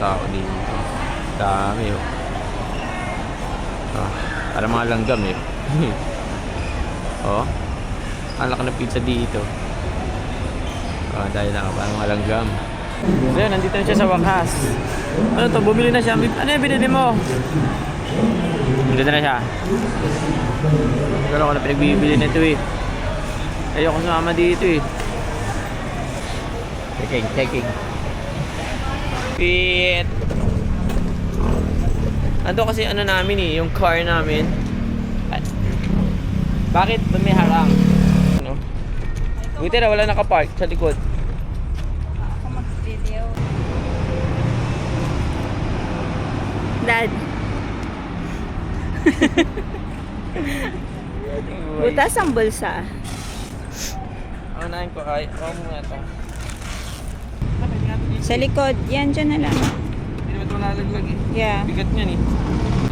tao dito. Dami oh. Oh, para mga langgam eh. Oh. Ang laki ng pizza dito. Oh, dahil na para mga langgam. So yun, nandito na siya sa wakas. Ano to? Bumili na siya. Ano yung binili mo? Bumili na siya. Pero ako na pinagbibili nito eh. Ayoko sumama dito eh. Checking. Pit. Ando kasi ano namin eh, yung car namin. Bakit ba may harang? Ano? Buti na wala nakapark sa likod. Ako mag-video. Dad. Butas ang bulsa. Ang unahin ko ay, muna ito. Sa likod. Yan, dyan na lang. Hindi naman ito malalaglag eh. Yeah. Bigat niyan eh.